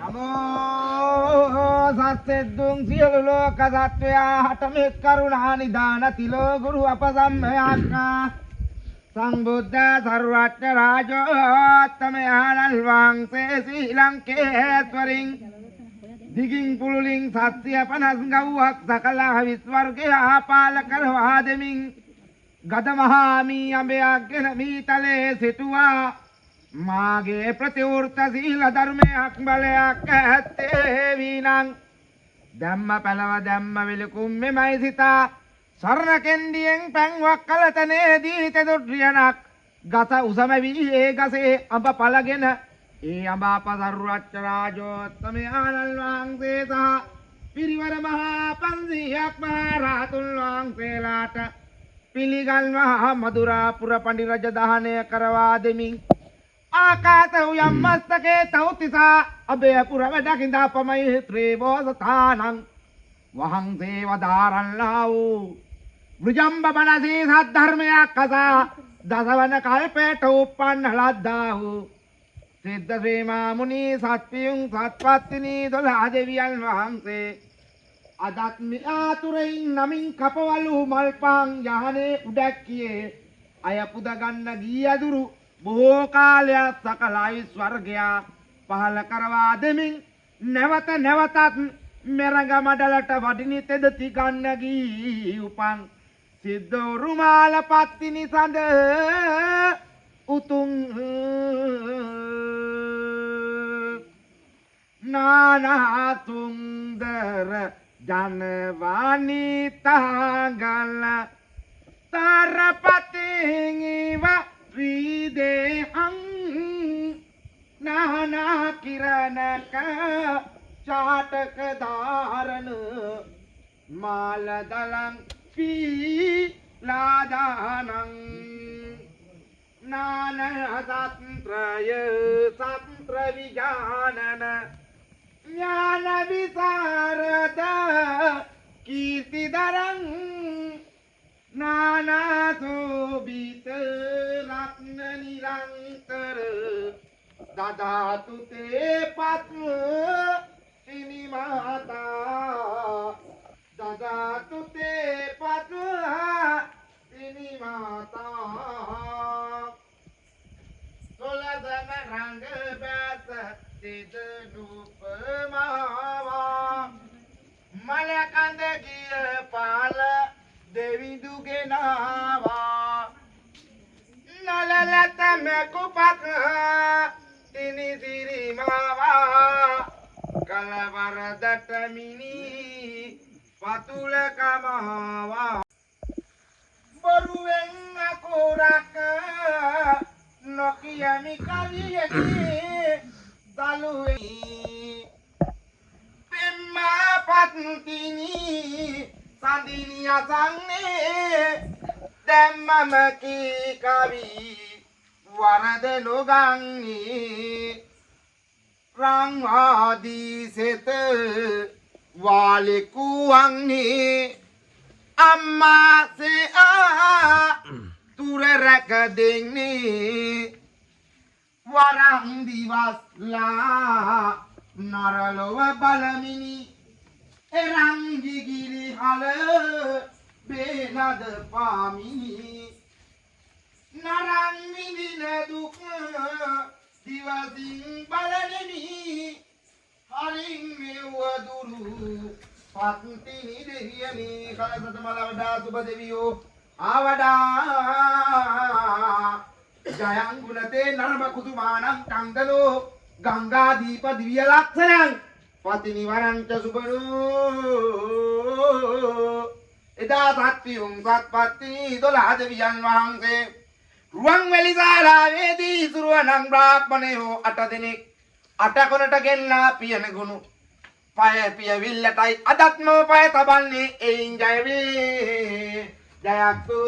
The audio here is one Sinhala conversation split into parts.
නමෝ සත්සෙද්දුං සියලු ලෝක සත්වයාට මෙත් කරුණා නිදාන තිලෝ ගුරු අපසම්මයක්ඛා සංබුද්ධ සර්වඥ රාජෝත්තමයන්ල් වංශේ ශ්‍රී ලංකේශ්වරින් දිගින් පුලුලින් සත්‍ය 50 ගව්වක් සකලා විස්වර්ගය ආපාල කරවා දෙමින් ගද මහාමී අඹයක්ගෙන මීතලේ සිටුවා මාගේ ප්‍රතිවෘත සීල ධර්මයක් බලයක් ඇත්තේ වීනං ධම්ම පළව ධම්ම විලකුම් මෙමයි සිතා සරණ කෙන්ඩියෙන් පැන්වක් කලතනේදී තෙදුරියනක් ගස උසම වී ඒ ගසේ අඹ පළගෙන ඒ අඹ අප සර්වච්ඡ රාජෝත්තමයන්ල් වහන්සේ සහ පිරිවර මහා 500ක් මහා රහතුන් වහන්සේලාට පිළිගන්වා මధుරාපුර පඬි රජ දහනය කරවා දෙමින් ආකාත උයම් මස්තකේ තවතිසා අබේපුර වැඩකින්දා පමයි ත්‍රිබෝසතානං වහන්සේ වදාරන්නා වූ වෘජම්බ මනසී සද්ධර්මයක් අසා දසවන කල්පයට උප්පන්න ලද්දා වූ සිද්ධ ශ්‍රී මා මුනි සත්පියුන් සත්පත්තිනී 12 දෙවියන් වහන්සේ අදත් මිආතුරෙන් නමින් කපවලු මල්පං යහනේ උඩැක්කියේ අය පුද ගන්න ගී අදුරු බොහෝ කාලයක් සකලයි ස්වර්ගයා පහල කරවා දෙමින් නැවත නැවතත් මෙරඟ මඩලට වඩිනි තෙදති ගන්න ගී උපන් සිද්ධ රුමාල පත්තිනි සඳ උතුම් නානා සුන්දර ජනවානි තාගල තරපතින් ඉව ශ්‍රීදේහං නානා කිරණක චාටක ධාරණ මාල දලං පීලාදානං නාන සත්‍රය සත්‍ර විජානන ඥාන විසරද කීර්තිදරං නානා සෝබිත රත්න නිරන්තර දදාතු තේ පත්ම සිනි මාතා දදාතු තේ පත්ම සිනි මාතා සොලදන රංග බැස තිද දුපමාවා මලකඳ ගිය පාල දෙවිඳු ගෙනාවා නලලත මෙකුපත් තිනි සිරි මාවා කලවරදට මිනි පතුල කමාවා බොරුවෙන් අකුරක නොකියමි කවියකි දලුවේ පෙම්මා පත්තිනි සඳිනි අසන්නේ දැම්මම කී කවි වරද නොගන්නේ රංවාදී සෙත වාලෙකුවන්නේ අම්මා සෙආ තුර රැක දෙන්නේ වරන් දිවස්ලා නරලොව බලමිනි එරංගිගිරි හල බේනද පාමිනි නරන් විඳින දුක දිවසින් බලනෙමි හරින් මෙව්ව දුරු පත්තිනි දෙවියනි කලසත මල වඩා සුබ දෙවියෝ ආවඩා ජයං ගුණතේ නරඹ කුතුමානං කංගලෝ ගංගා දීප දිව්‍ය ලක්ෂණං පතිනි වරංච සුබනෝ එදා සත්පියුම් සත්පත්තිනි 12 දෙවියන් වහන්සේ රුවන්වැලි ශාලාවේදී ඉසුරුවනන් බ්‍රාහ්මණයෝ 8 දෙනෙක් 8 කොනට ගෙන්ලා පියන ගුණු පය පියවිල්ලටයි අදත්ම පය තබන්නේ එයින් ජය වේ ජයක්තු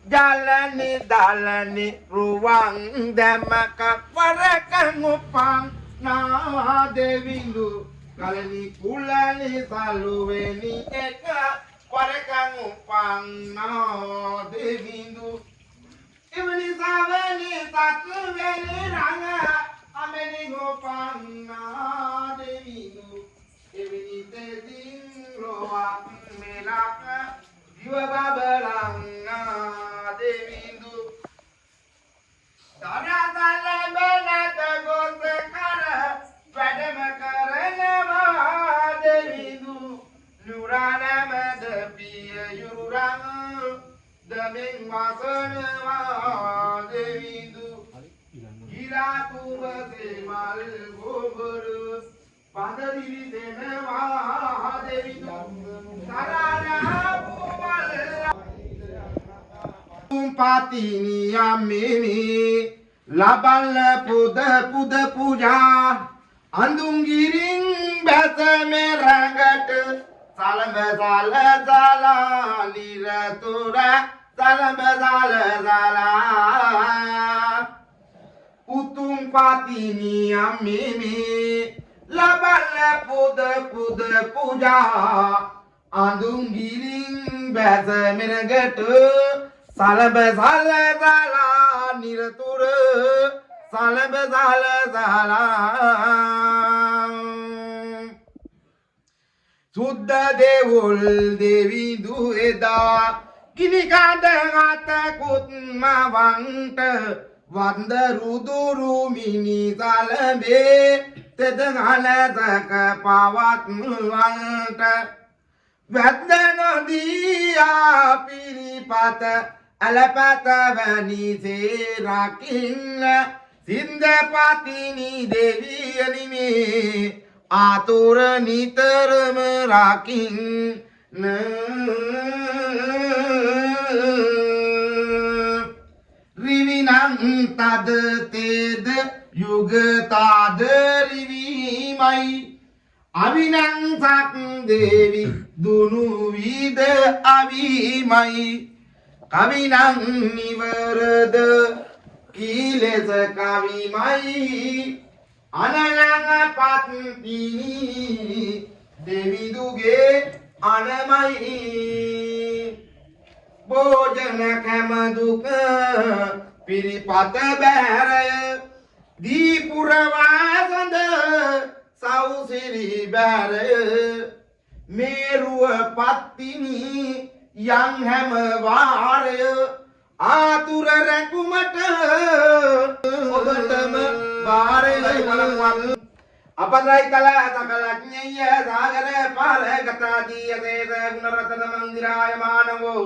jalani dalani ruang damaka warakan upang na devindu kalani kulani saluweni eka warakan upang na devindu එවනි සාවනි සතු වෙලි රංග අමෙනි ගෝපන්නා දෙවිඳු එවනි තෙදින් රෝවක් මෙලක දිව බබලන්නා දෙවිඳු දරදල බනත ගොස කර වැඩම කරනවා දෙවිඳු නුරානමද පිය යුරං දමෙන් වාසනවා දෙවිඳු ගිරා කුඹසේ මල් ගොබරු පදදිවි දෙනවා දෙවිඳු සරණා පුමල් පාතිනි යම්මෙමි ලබල්ල පුද පූජා අඳුංගිරින් බැස මෙරඟට සලඹ සලසලා නිරතුර සලඹ සලසලා උතුම් පාතිනි යම්මෙමි ලබල්ල පුද පූජා අඳුංගිරින් බැස මෙරඟට සලඹ සලසලා නිරතුර සලඹ සලසලා සුද්ධ දේවුල් දෙවිඳු එදා කිනිකඳ අතකුත් මවන්ට වන්ද රුදුරු මිනි සලඹේ තෙද ගලසක පවත්වන්ට වැද්ද නොදියා පිරිපත අලපත වැනි සේරකින්න සින්ද පතිනි දෙවියනි මේ ආතුර නිතරම රකින්න රිවිනං තද තේද යුගතාද රිවිමයි අවිනං සක් දේවි දුනු විද අවිමයි කවිනං නිවරද කීලෙස කවිමයි අනලං පත්තිනි දෙවිඳුගේ අනමයි භෝජන කැමදුක පිරිපත බෑරය දීපුරවාසඳ සෞසිරි බෑරය මේරුව පත්තිනි යම් හැම වාරය ආතුර රැකුමට ඔබටම වාරය අපදයි කල සකලඥය සාගර පාර ගතාදී යතේස ගුණරතන මන්දිරාය මානවෝ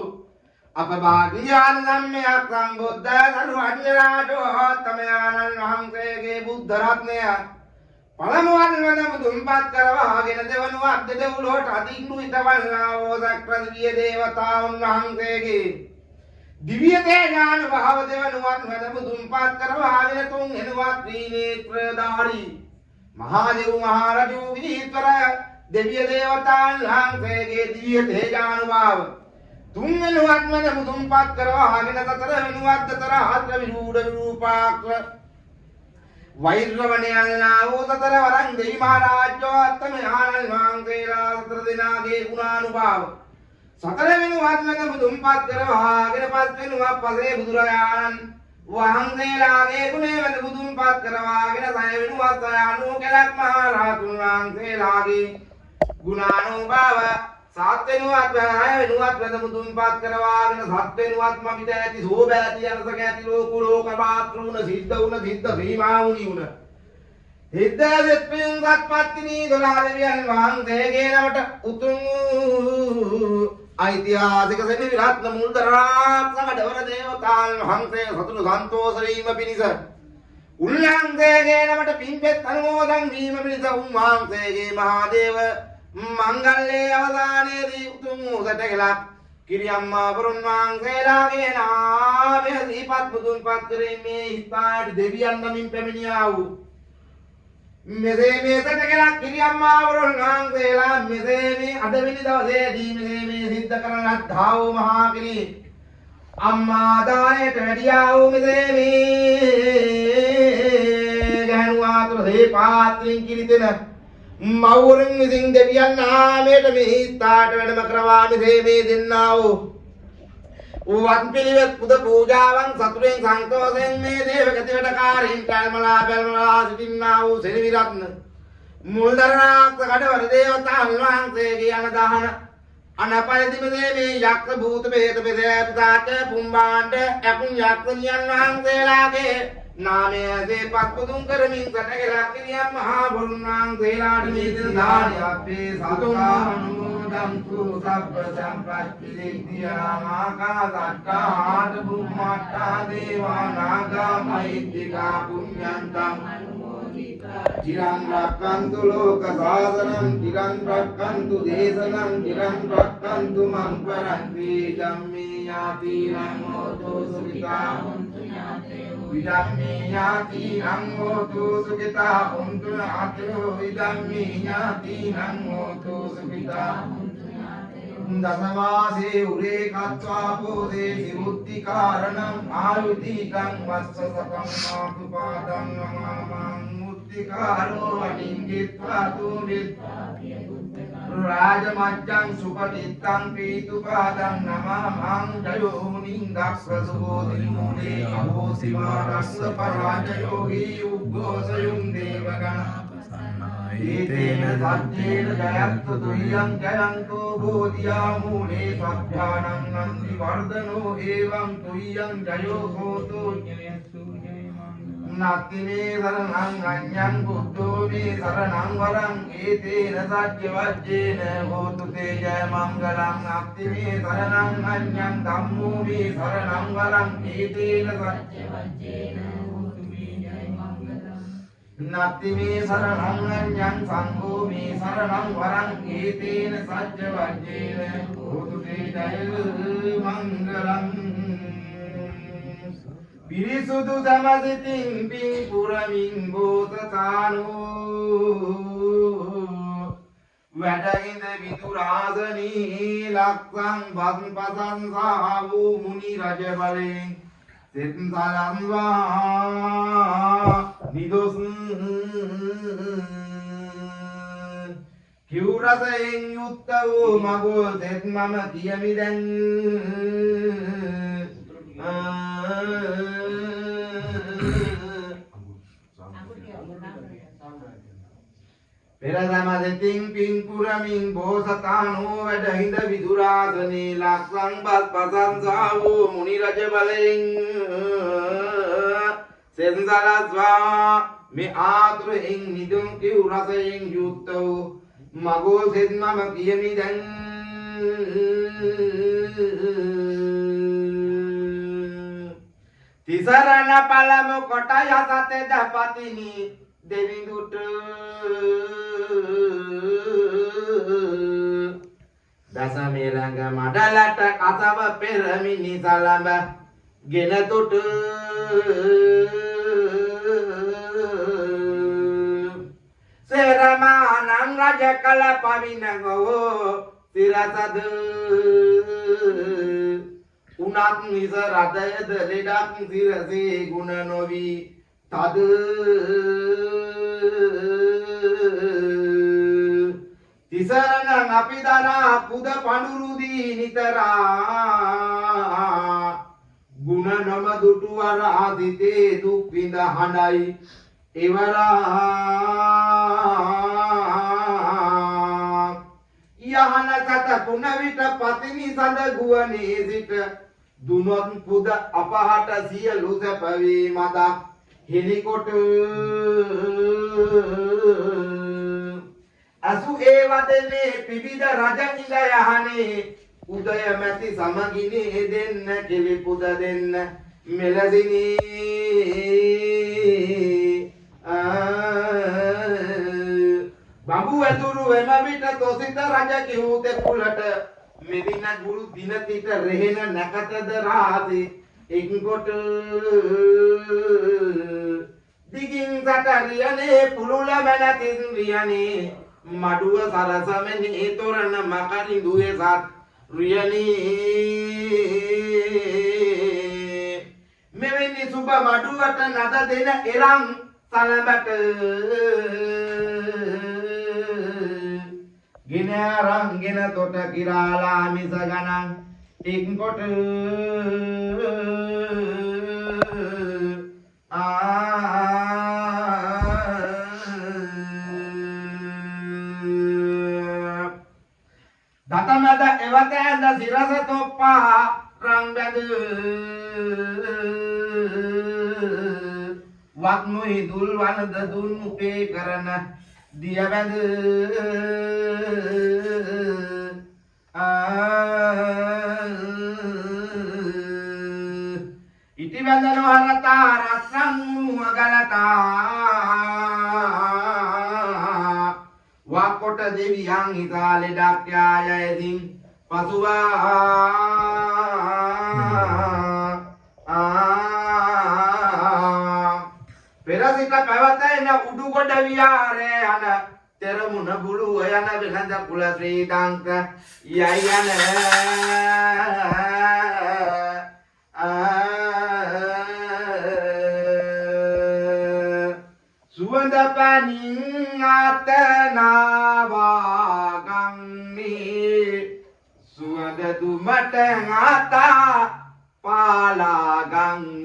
අපභාග්‍යාන සම්මයක් සම්බුද්ධ සරුවඥරාජෝ තමයාණන් වහන්සේගේ බුද්ධ රත්නය පළමුවන් වන මුදුන්පත් කරවාගෙන දෙවනුවක් දෙදෙව්ලොවට අධිග්‍රහිත වන්නා වූ සක්‍ර දිව්‍ය දේවතාවුන් වහන්සේගේ දිව්‍ය තේජාන භාව දෙවනුවක් වන මුදුන්පත් කරවාගෙන තුන් එනුවත් ත්‍රිනේත්‍රධාරී මහා දේව මහා රජු විනීතර දිව්‍ය දේවතාවුන් වහන්සේගේ දිව්‍ය තේජානුභාව තුන් එනුවත් වන මුදුන්පත් කරවාගෙන සතර එනුවත් තර ආත්‍ර විරූඪ විරූපාක්‍ර වෛරවණයන්ලා වූ සතර වරන් දෙවි මහරජෝ අත්තමයාණන් වහන්සේලා සතර දෙනාගේ ගුණානුභාව සතර වෙනුවත් වන මුදුන්පත් කරවාගෙන පස් වෙනුවක් පසේ බුදුරජාණන් වහන්සේලාගේ ගුණේ වන මුදුන්පත් කරවාගෙන සය වෙනුවත් සය අනුකලක් මහරහතුන් වහන්සේලාගේ ගුණානුභාව සත් වෙනුවත් හය වෙනුවත් වන මුදුන්පත් කරවාගෙන සත් වෙනුවත් මමිත ඇති සෝබ ඇති අනසක ඇති ලෝක පාත්‍රුණ සිද්ධ වුණ සිද්ධ සීමා වුණි උන සිද්ධ දෙත්පින් සත්පත්තිනි 12 දෙවියන් වහන්සේගේ නමට උතුම් ඓතිහාසික සෙනි විරත්න මුල්දරාත් සමඩවර දේවතාන් වහන්සේ සතුටු සන්තෝෂ වීම පිණිස උන්වහන්සේගේ නමට පින්පෙත් අනුමෝදන් වීම පිණිස උන්වහන්සේගේ මහා දේව මංගල්‍යයේ අවසානයේදී උතුම් සැටකලක් කිරියම්මා වරුන් වහන්සේලාගේ නාමය දීපත් මුදුන්පත් කිරීමේ හිතාට දෙවියන් නමින් පැමිණියා වූ මෙසේ මේ සැටකලක් කිරියම්මා වරුන් වහන්සේලා මෙසේ මේ අදවෙනි දවසේදී මෙසේ මේ සිද්ධ කරන ලද්දා වූ මහා කිරි අම්මා දායට වැඩියා වූ මෙසේ මේ ගැහණු ආතුර සේ පාත්‍රින් කිරිතෙන මවුරුන් විසින් දෙවියන් නාමයට මෙහි තාට වැඩම කරවා මෙසේ මේ දෙන්නා වූ උවන් පිළිවෙත් පුද පූජාවන් සතුරෙන් සන්තෝෂයෙන් මේ දේව ගතිවටකාරීන් කල්මලා බැල්මලා සිටින්නා වූ සෙනවිරත්න මුල්දරනාක්ෂ කඩවර දේවතාන් වහන්සේගේ අනදහන අනපරිදිම මේ යක්ෂ භූත බේත පිසාච පුම්බාණ්ඩ ඇකුන් යක්ෂණියන් වහන්සේලාගේ නාමයේ පත්පුදුම් කරමින් සටගලක් කිරියම් මහා බුරුන් වහන්සේලාට නීති දානි අපේ සතුන්නුමෝදන්තු සබ්බ සම්පත්ති සිද්ධියා මාකා සත්තාට බුම්මට්ටා දේවා නාගා මහිත්‍තිකා පුඤ්ඤන්තං චිරං රක්ඛන්තු ලෝක සාසනං චිරං රක්ඛන්තු දේශනං චිරං රක්ඛන්තු මං පරන්ති ධම්මේ යාති නමෝතු සුඛිතා හොන්තු ඥාතයෝ විධම්මේ යාති නමෝතු සුඛිතා හොන්තු ඥාතයෝ විධම්මේ යාති නමෝතු සුඛිතා හොන්තු ඥාතයෝ දසමාසේ උරේ කତ୍වා පෝසේ සිමුක්ති කාරණං ආයුධිකං වස්ස සකං මාතුපාදං නමං කාරෝ අනිංගිත්වා තුරිත් රාජමච්ඡං සුපතිත්තං පීතුපාදං නමං ජයෝ මුනිං දක්ඛසෝ දිමුනේ අහෝ සිවාරස්ස පරාජයෝ හි උග්ගෝසයුං දේවගණ ඒතේන සච්චේන ජයත්තු තුයං ජයන්තෝ බෝධියා මූලේ සත්‍යානං නන්දි වර්ධනෝ එවං තුයං ජයෝ හෝතු नाति में शरणं अन्यं बुद्धो में शरणं वरं एतेन सत्यवज्जेन होतु ते जय मंगलं नाति में शरणं अन्यं धम्मो में शरणं वरं एतेन सत्यवज्जेन होतु ते जय मंगलं नाति में शरणं अन्यं संघो में शरणं वरं एतेन सत्यवज्जेन होतु ते जय मंगलं පිරිසුදු සමසිතින් පින් පුරමින් බෝසතාණෝ වැඩහිඳ විදුරාසනී ලක්ෂං වත්පසංසා වූ මුනි රජ බලෙන් සෙත් සලන්වා නිදොස් කිව් රසයෙන් යුක්ත වූ මගුල් සෙත් මම කියමි දැන් පෙරදමදෙතින් පින් පුරමින් බෝසතාණෝ වැඩහිඳ විදුරාසනේ ලක්ෂං පසංසා වූ මුනි රජ බලෙන් සෙන්සලස්වා මේ ආතුරෙන් නිදුන් කිව් රසයෙන් යුක්ත වූ මගෝ සෙත් මම කියමි දැන් තිසරණ පළමු කොට යසතෙද පතිනි දෙවිඳුට දසමෙරඟ මඩලට කසව පෙරමිනි සලඹ ගෙන තුට සෙරමානං රජ කල පවිනගෝ සිරසද උනත් නිස රදයද ලෙඩක් සිරසේ ගුණ නොවී තද තිසරණං අපි දරා පුද පඳුරුදී නිතරා ගුණ නම දුටුවර ආදිතේ දුක් විඳ හඬයි එවරා යහන සත පුන විට පතිනි සඳ ගුවනේ සිට දුනොත් පුද අපහට සියලු සැප වේ මදක් හෙලිකොට අසු ඒ වදනේ පිවිද රජ ඉඳ යහනේ උදය මැති සමගිනේ දෙන්න කෙලි පුද දෙන්න මෙලසිනේ බඹු ඇතුරු එම විට තොසිත රජ කිව් තෙකුලට මෙදින ගුරු දින තිත රෙහෙන නැකතද රාති එක්කොට දිගින් සතරියනේ පුරුල මැනතින් රියනේ මඩුව සරසමනේ තොරණ මකරිඳුවේ සත් රියනේ මෙවැනි සුබ මඩුවට නද දෙන එරම් සලබට ගෙන අරන් ගෙන තොට කිරාලා මිස ගණන් එක්කොට දතමද එවත ඇඳ සිරස තොප්පා රං බැඳ වත්මුයි දුල් වනද දුන් උපේ කරන දිය බැඳ ඉති බැඳන හරතා රත්නං මුවගලතා වක්කොට දෙවියන් හිතා ලෙඩක් යායයිසින් පසුවා පෙරසිට පැවතෙන උඩුගොඩ විහාරය යන තෙරමුණ බුලුව යන වෙළඳ කුල ශ්‍රී දංක යයි යන සුවඳ පැනින් අතනාවාගන්නේ සුවඳ දුමට අතා පාලාගන්නේ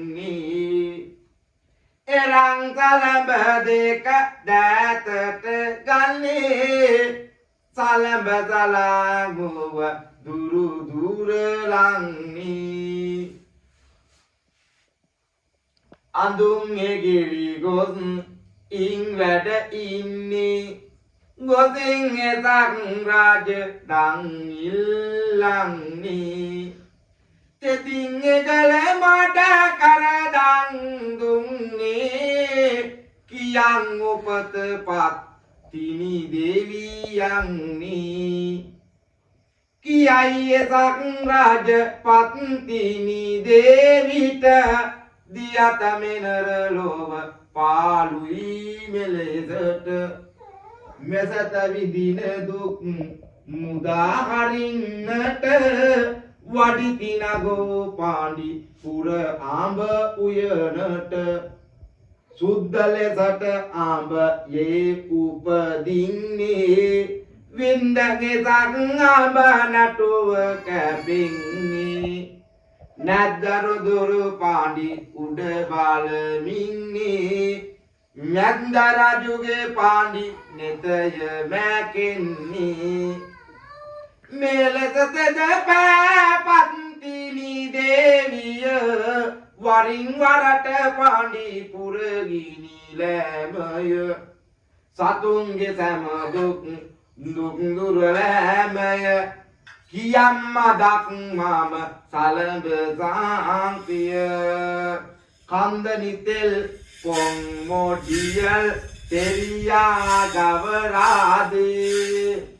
එරං සලඹ දෙක දෑතට ගන්නේ සලඹ සලාගුව දුරු දුර ලංනී අඳුන් එගිරි ගොස් ඉන් වැඩ ඉන්නේ ගොසින් එසක් රාජ දන් ඉල්ලන්නේ තෙතින් එගල මට කරදන් දුන්නේ කියන් උපත පත් තිනි දෙවියන්නේ කියයි එසක් රාජ පත්තිනි දෙවිට දියත මෙනර ලොව පාලුයි මෙලෙසට මෙසත විදින දුක් මුදා හරින්නට වඩිතිනගෝ පාණ්ඩි පුර ආඹ උයනට සුද්ධ ලෙසට ආඹ යේ උපදින්නේ වින්දගේ සක් ආඹ නටුව කැපින්නේ නැද්දරු දුරු පාණ්ඩි උඩ බලමින්නේ මැද්ද රජුගේ පාණ්ඩි නෙතය මැකෙන්නේ මෙලෙස තෙද පත්තිනි දේවිය වරින් වරට පාණ්ඩි පුරගිනි ලෑමය සතුන්ගේ සැම දුක් දුරලෑමය කියම්ම දක්මම සලඹ සාන්තිය කන්ද නිතෙල් පොන් මොඩියල් තෙරියා ගවරාදේ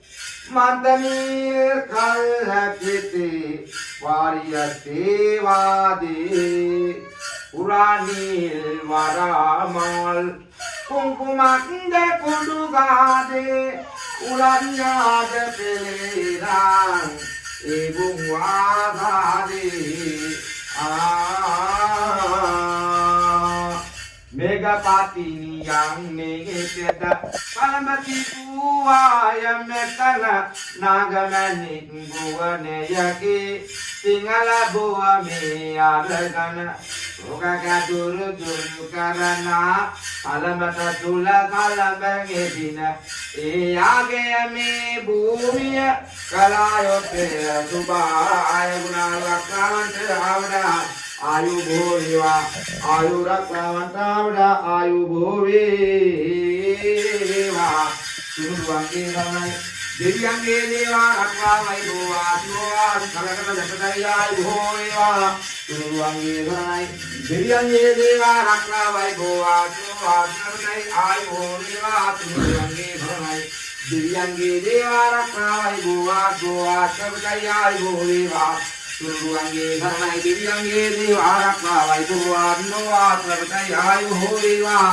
මන්දනීර් කල්හකිතේ වාරියතේ වාදේ පුරාණීල් වරාමල් කුංකුමක්ද කුඩු ගාදේ උරන්යාද පෙරේරාන් ඒබුම් වාගාදේ मेघपातिनी නෙගෙතට පළඹති වූවාය මෙතන නාගමැණික් ගුවනයකි සිංහල බොව මේ අරගන ඔකකදුරු දුරු කරනා පළඹට තුල කලඹගේ දින ඒ යාගේ මේ භූමිය කලායොතේ සුභාය ගුණාලක්ෂාන්ත ආවඩා आयु भोरेवा आयु रक्षावंतावडा आयु भोरेवा सुरुवांगे रमण दिव्यांगे देवा रक्षा वैभवा सुवा कलकत जपतय आयु भोरेवा सुरुवांगे रमण दिव्यांगे देवा रक्षा वैभवा सुवा कलकत आयु भोरेवा सुरुवांगे रमण दिव्यांगे देवा रक्षा वैभवा सुवा कलकत आयु भोरेवा सुरुवांगे धर्माय दिव्यांगे देवारक्षा वैभवा नोआ प्रभतय आयु होरेवा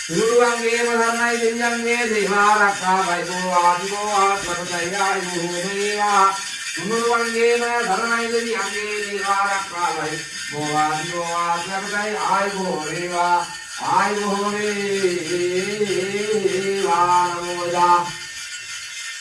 सुरुवांगे धर्माय दिव्यांगे देवारक्षा वैभवा नोआ प्रभतय आयु होरेवा सुरुवांगे धर्माय दिव्यांगे देवारक्षा वैभवा नोआ प्रभतय आयु होरेवा आयु होरेवा नमोदा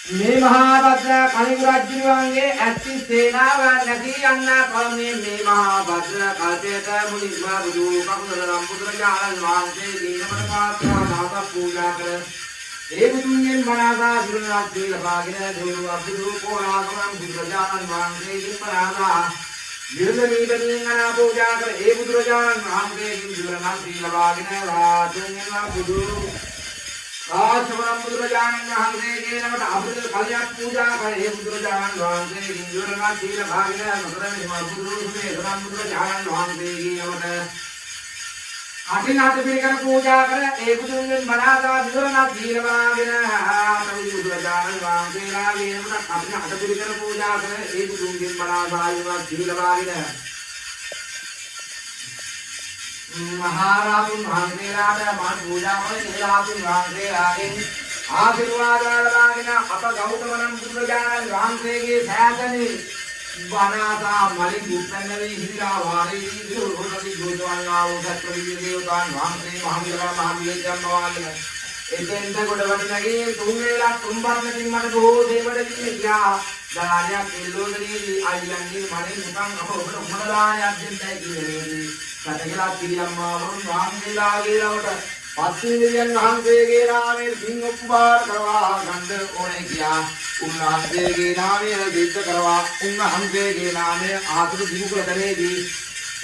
මේ මහා භද්‍ර කලිඟු රජුගේ ඇත්ති සේනාව නැති යන්න කලමේ මේ මහා භද්‍ර කල්පයට මුලින්ම බුදු කකුලරම් බුදුරජාණන් වහන්සේ දීනමන පාත්‍රා දාස පූජා කර ඒ බුදුන්ගෙන් මනාසා සිරුරක් ලබාගෙන දෙවියන් අබුදු පොරාගමන් බුදුරජාණන් වහන්සේ දීපනාසා විරදනීදමින් අනා පූජා කර ඒ බුදුරජාණන් වහන්සේගෙන් සිරුරක් ලබාගෙන රාතුන්ගෙන් බුදු ආශවරම් බුදුරජාණන් වහන්සේගේ නමට අබුදු කල්යක් පූජා කර ඒ බුදුරජාණන් වහන්සේගෙන් සිරුරක් ලබාගෙන සතරමෙහි බුදුරුසේ සතරම් බුදුරජාණන් වහන්සේගේ නමට අටිනාට පිළිකර පූජා කර ඒ බුදුන්ගෙන් මනාසා සිරුරක් ලබාගෙන බුදුරජාණන් වහන්සේලාගේ නමට අටිනාට පිළිකර පූජා කර ඒ බුදුන්ගෙන් මනාසා සිරුරක් ලබාගෙන महाराजुन वහන්සේලාට මා පූජා කරන නිරාතුන් වහන්සේලාගෙන් ආශිර්වාද ලබාගෙන අප ගෞතමනම් බුදුරජාණන් වහන්සේගේ සෑතනේ වනාසා මලින් උපන්නවේ හිරිලා වාරේ දිරුරෝධි ගෝතවන්නා වූ සත්‍වවිය දේවතාන් වහන්සේ මහමිලකා මහමිලෙන් බවාගෙන එතෙන්ද කොට වටිනගේ තුන් වේලක් තුන් බර්ණකින් මට බොහෝ දේවද කියා දානයක් එල්ලෝදනීදී අයියන්ගේ මනෙන් මුතන් අප ඔබට උමදානයක් දෙන්නයි කියන්නේ සතකලා පිළියම්මා වරුන් වහන්සේලාගේ ළමට පස්සිනියන් වහන්සේගේ නාමයෙන් සිං උපකාර කරවා ගන්න ඕනේ කියා උන්වහන්සේගේ නාමයෙන් දෙද්ද කරවා උන්වහන්සේගේ නාමය ආතුරු දිනුකලදරේදී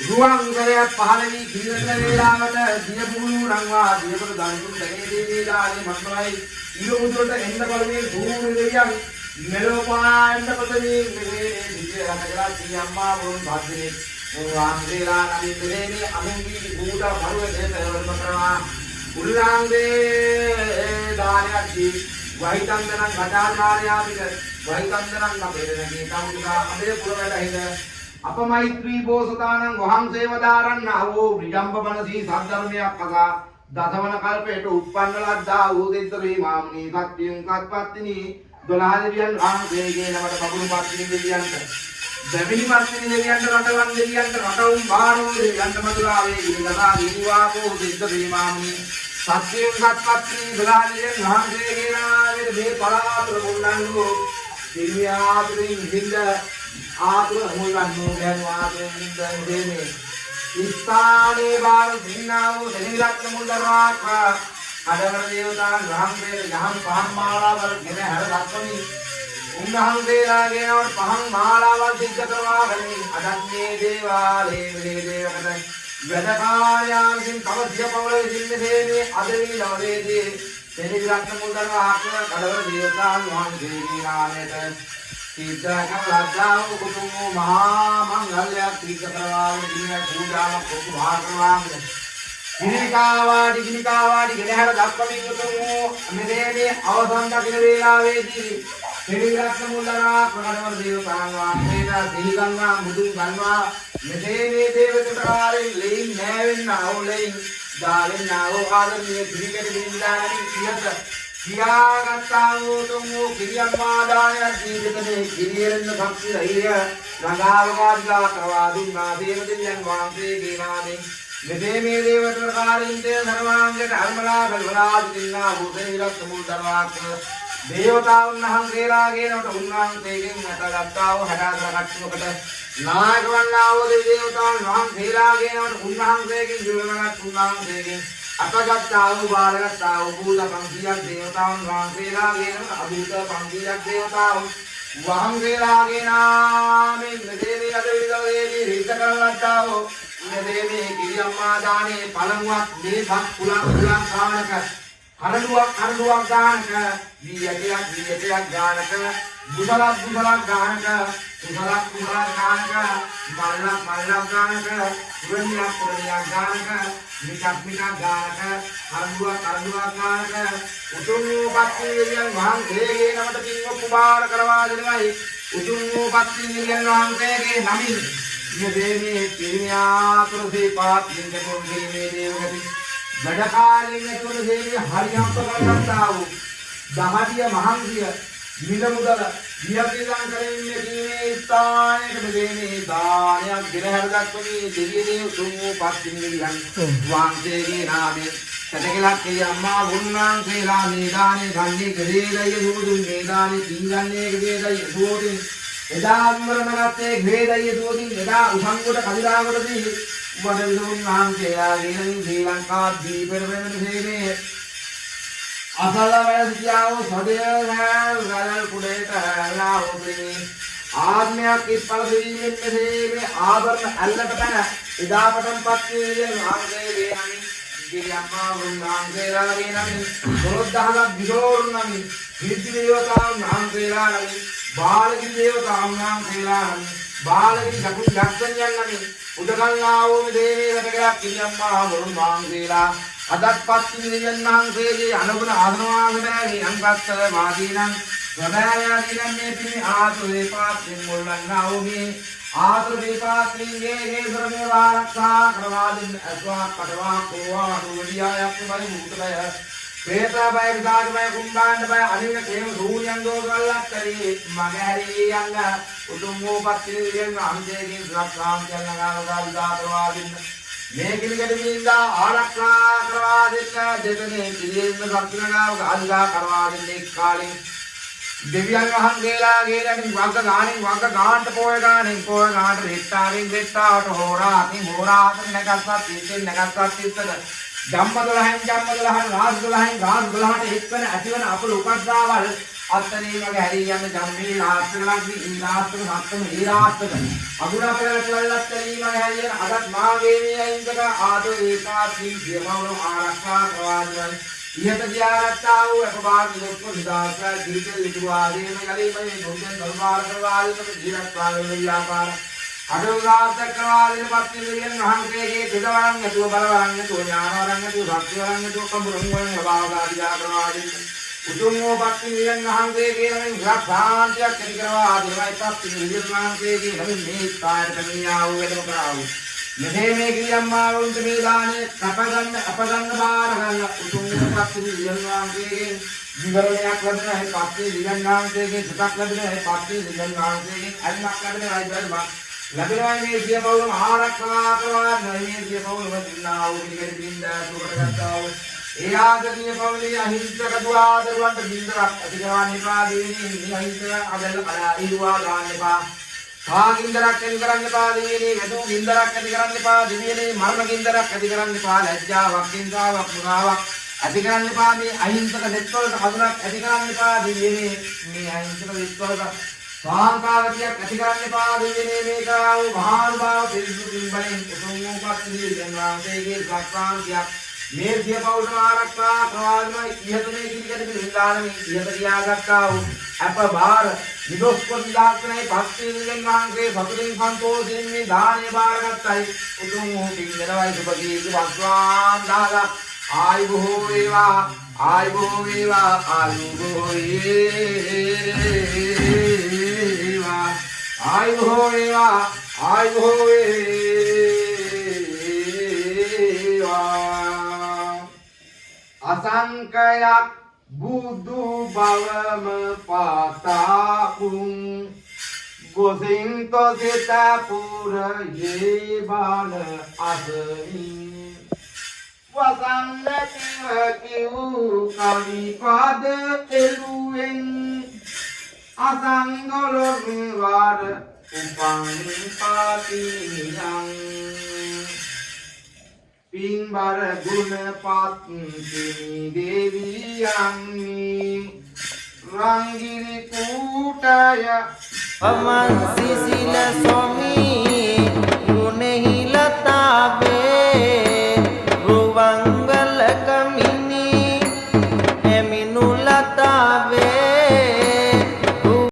රුවන්කරය පහළ වී කිරිවෙන වේලාවට දියපුළු රංවා දියපුළු දන්තුන් දෙකේ වේලාවේ මත්මයි ඉලුමුදුරට එන්න බලමේ භූමි දෙවියන් මෙලොපායන්ට පොතේ මේ දිව්‍ය රටකලා පිළියම්මා වරුන් භාග්‍යනේ වහන්සේලා නමින් මෙලෙනි අනුන්ගේ භූත පරිව දෙත වර්ම කරනවා උල්ලාංගේ දානයක් දී වහිතන්දරන් ගඩානාරයාමික වහිතන්දරන් අපේරණගේ කවුරුකා අපේ පුරවැඩ හිඳ අප මෛත්‍රී බෝසතාණන් වහන්සේව දාරන්නා වූ විජම්බමනසී සද්ධර්මයක් අසා දසවන කල්පයට උප්පන්න ලද්දා වූ දෙද්දරේ මාමුනී සත්‍යං කත්පත්තිනි 12 දෙවියන් වහන්සේගේ නමට බබුණු පත්තිනි දෙවියන්ට දෙවිනි පත්තිනි දෙවියන්ට රටවන් දෙවියන්ට රටවුම් බාරෝ දෙවියන්ට මදුරාවේ ගිනිගසා ගිනිවාපෝ දෙද්දරේ මාමුනී සත්‍යං කත්පත්තිනි 12 දෙවියන් වහන්සේගේ නාමයට මේ පලාතුර මුන්නන්නෝ දිව්‍යාතුරින් හිඳ ආතුර මුල්වන්නෝ ගැන වාදයෙන් හිඳ දෙන්නේ ඉස්ථානේ බාර දින්නාවෝ දෙවිලක්න මුල්දරාක අදවර දේවතාන් වහන්සේ යහම් පහන් මාලාවල් ගෙන හැර දක්වමි උන්වහන්සේලාගේ නමට පහන් මාලාවල් සිද්ධ කරවා ගනිමි අදත් මේ දේවාලේ මේ දේවකට වැඩකාරයන්ගෙන් තව සිය පවුල සින්නේදී අද වී නවදේදී දෙවිලක්න මුල්දරාක අදවර දේවතාන් වහන්සේගේ නාමයට සිද්ධ කරලා කුතුම මහා මංගල්‍යයක් සිද්ධ කරවා දින පූජාවක් කොපු භාගවාගෙන ගිනිකාවාඩි ගෙනහැර දක්වමින් උතුම් මෙදේනේ අවසන් දකින වේලාවේදී දෙවිරත්න මුල්දරා ප්‍රකටවර දේවතාන් වහන්සේලා දෙහිගන්වා මුදුන් ගන්වා මෙදේනේ දේවතාවරින් ලෙයින් නෑවෙන්න අවුලෙයින් දාලෙන් ආවෝ ආදරණීය පිළිකෙට බින්දානමින් කියත කියාගත්තා වූ තුන් වූ කිරියම්මා දානයක් ජීවිතේ කිරියෙන්න භක්ති ධෛර්ය රඟාවකාදිලා කරවා දුන්නා දේවදෙවියන් වහන්සේගේ නාමයෙන් මෙසේ මේ දේවතරකාරින්තේ සර්වාංගයට අල්මලා බලවලා දින්නා බුදේලත් මුල්දරාක් දේවතාවුන් වහන්සේලාගේ නමට උන්වහන්සේගෙන් නැටගත්තා වූ 64 කට්ටුවකට නායක වන්නා වූ දේවතාවුන් වහන්සේලාගේ නමට උන්වහන්සේගෙන් ජීවනගත් උන්වහන්සේගෙන් අපගත්තා වූ බාලගත්තා වූ භූත 500ක් දේවතාවුන් වහන්සේලාගේ නමට අභූත 500ක් දේවතාවුන් වහන්සේලාගේ නාමයෙන් මෙසේ මේ අද විදවේදී රිද්ද කරලත්තා වූ මෙදේනේ කිරියම්මා දානේ පළමුවක් මේ සත් පුලක් ගානක කරඬුවක් ගානක වියටයක් ගානක බුසලක් ගානක සුසලක් ගානක මල්ලක් ගානක පුරණියක් ගානක මිකක් ගානක කරඬුවක් ගානක උතුම් වූ පත්තිවියන් වහන්සේගේ නමට පින් උපකාර කරවා දෙනවයි උතුම් වූ පත්තිවියන් වහන්සේගේ නමින් මෙදේනේ පිරියාතුරුසේ පාත්ලින් දෙපොන්සේ මේ දේවගති වැඩකාලින් තුරුසේ හරියම්ප කරගත්තා වූ දහදිය මහන්සිය මිල මුදල වියපිදාන් කරන්නේ කීමේ ස්ථානයක මෙදේනේ දානයක් ගෙන හැර දක්වමි දෙවියනේ උතුම් වූ පත්තිවියන් වහන්සේගේ නාමයෙන් Ketekila kiyamma unnang sela nidani ganni gededa yesudu nidani tinganne gededa yesudu eda ammaranatte gededa yesudu eda usangoda kadiragodadi ubadalun nang sela gelen Sri Lanka deeperwen sene asala vayasiyawo sadel galal kudeta laawuni ආත්මයක් ඉස්පල දෙවීමෙන් මෙසේ ආවරණ ඇල්ලට පැන එදා පටන් පත්වීමෙන් ආංගේ වේනමි ගිරියම්මා වුණාංගේලා වේනමි දොළොස්දහසක් විදෝරුණමි හිද්දි දේවතාවුන් ආංගේලා නමි බාලගිරි දේවතාවුන් ආංගේලා නමි බාලගිරි ලකුණු යක්ෂණයන් නමි උදකල්ලාවෝ දේවීරට ගියා ගිරියම්මා වුණාංගේලා අදත් පත්වීමෙන් ආංගේගේ අනුගුණ ආසනවාසනේ අංගත්තර වාදීනං Swadaya Nipini Aturi Patrin Mulangaumi Aturi Patrin Ye Varaksa Kravadin Aswa Patava Kova Nudia Yakumai Mutraya Peta by Gag by Kumban by Alina came Ruyango Galatari Magari Yanga Utumu Patrin Amjagin Rakam Janagaravadin Making it in the Araksa Kravadin Jetani Kilin the Sakinaga Ganga Karavadin Kali Deviyan Hangela Gain Waka Gant Poegan Rittaring Ritta Hora, Hora, Nagasa, Nagasa, Jamadalahan, Rasgulahan, Rasgulahan, Hippen, Ativan Apulukas Raval, Atani Magari and Jambi, Astralaki, Elaston, Hatam, Elaston, Aguna Latari, Mahali, Adat Magavia, Inga, Ado, Eka, Yamano, Araka, Rajan. Yet the Yarataw, a part of the Dasa, Gita, Lituadi, Magali, Bundan, Dalmar, the Jirapar, Adula, the Karal, the Patilian, Hungary, Pidavan, to Balang, to Yana, to Sakiran, to Kaburung, about the Yagradi, Utumo Patilian, Hungary, Rapan, Yakara, the right Patilian, Hungary, having made fire to me out with the crowd. Meheme Giyamma Untamidani, Kapagan, Apagan Baragan, Utum Patti, Yangang, Givernia Clubna, Patti, Yangang, Takabina, Patti, Yangang, and Makabina, I tell Mak. Labina is the Paul Haraka, the Paul was now getting the Sugaratown. Ea the family, I hit the Kadua, the one to build up, Adivanipa, Adela, Iwa, Ganipa. Indra Kadigaranipa, the Indra Kadigaranipa, the Marma Indra Kadigaranipa, Laja, Wakinda, Wakunawa, Adigaranipa, I into the Network, Adra Kadigaranipa, the me, I into the Network, Sanka, Kadigaranipa, the Mega, Maharba, Facebook, Baling, Patti, and Ramsay, Blackran, Made the about Araka, Kawama, Yatani, Yatayaka, Appa Bar, Nidospon Lakane, Patti, and Manke, Patin Pantos in me, Dani Baratai, Utumu, Pinga, Supagi, Vaswan, Daga, I Boheva, I Boheva, I Boheva, I Boheva, I Boheva. Asankayak budu balam patapung gosing to sitapura ye bala asing wasanna kiu kali pada elueng asangolor war upang patiyang Pingbar guna patni devi angni Rangiri kutaya Aman sisila swami